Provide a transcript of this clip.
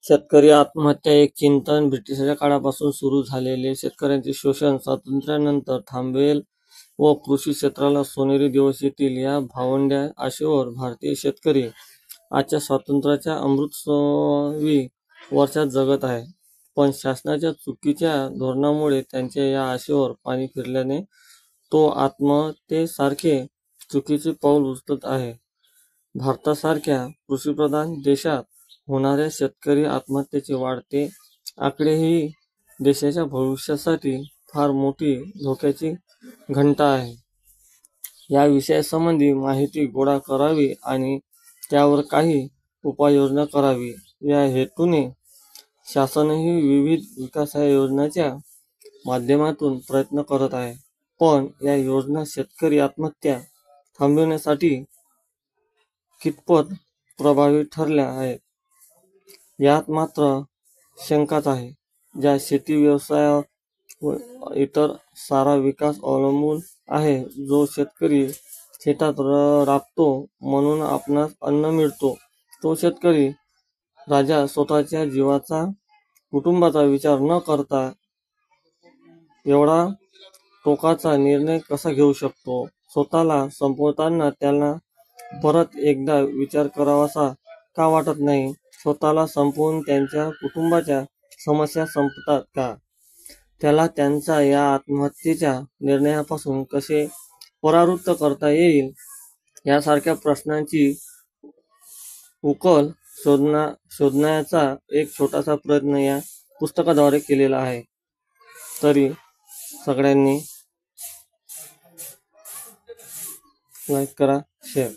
शेतकरी आत्महत्या एक चिंतन ब्रिटिशांच्या काळापासून सुरू झालेले शेतकऱ्यांचे शोषण स्वातंत्र्यानंतर थांबेल व कृषी क्षेत्राला सोनेरी दिवस येतील या भावंड्या आशेवर भारतीय शेतकरी आजच्या स्वातंत्र्याच्या अमृतोत्सवी वर्षात जगत आहे. पण शासनाच्या चुकीच्या धोरणामुळे त्यांच्या या आशेवर पाणी फिरल्याने तो आत्महत्येसारखे चुकीचे पाऊल उचलत आहे. भारतासारख्या कृषीप्रधान देशात होणाऱ्या शेतकरी आत्महत्येचे वाढते आकडे ही देशाच्या भविष्यासाठी फार मोठी धोक्याची घंटा आहे. या विषयासंबंधी माहिती गोळा करावी आणि त्यावर काही उपाययोजना करावी या हेतूने शासनही विविध विकास योजनांच्या माध्यमातून प्रयत्न करत आहे. पण या योजना शेतकरी आत्महत्या थांबविण्यासाठी कितपत प्रभावी ठरल्या आहेत यात मात्र शंकाच आहे. ज्या शेती व्यवसायावर व इतर सारा विकास अवलंबून आहे, जो शेतकरी शेतात राबतो म्हणून आपणास अन्न मिळतो, तो शेतकरी राजा स्वतःच्या जीवाचा, कुटुंबाचा विचार न करता एवढा टोकाचा निर्णय कसा घेऊ शकतो? स्वतःला संपवताना त्याला परत एकदा विचार करावासा का वाटत नाही? स्वतःला संपवून त्याच्या कुटुंबाच्या समस्या संपतात का? त्याला त्यांचा या आत्महत्येच्या निर्णयापासून कसे परावृत्त करता येईल यासारख्या प्रश्नांची उकल शोधण्याचा एक छोटासा प्रयत्न या पुस्तकाद्वारे केलेला आहे. तरी सगळ्यांनी लाईक करा, शेअर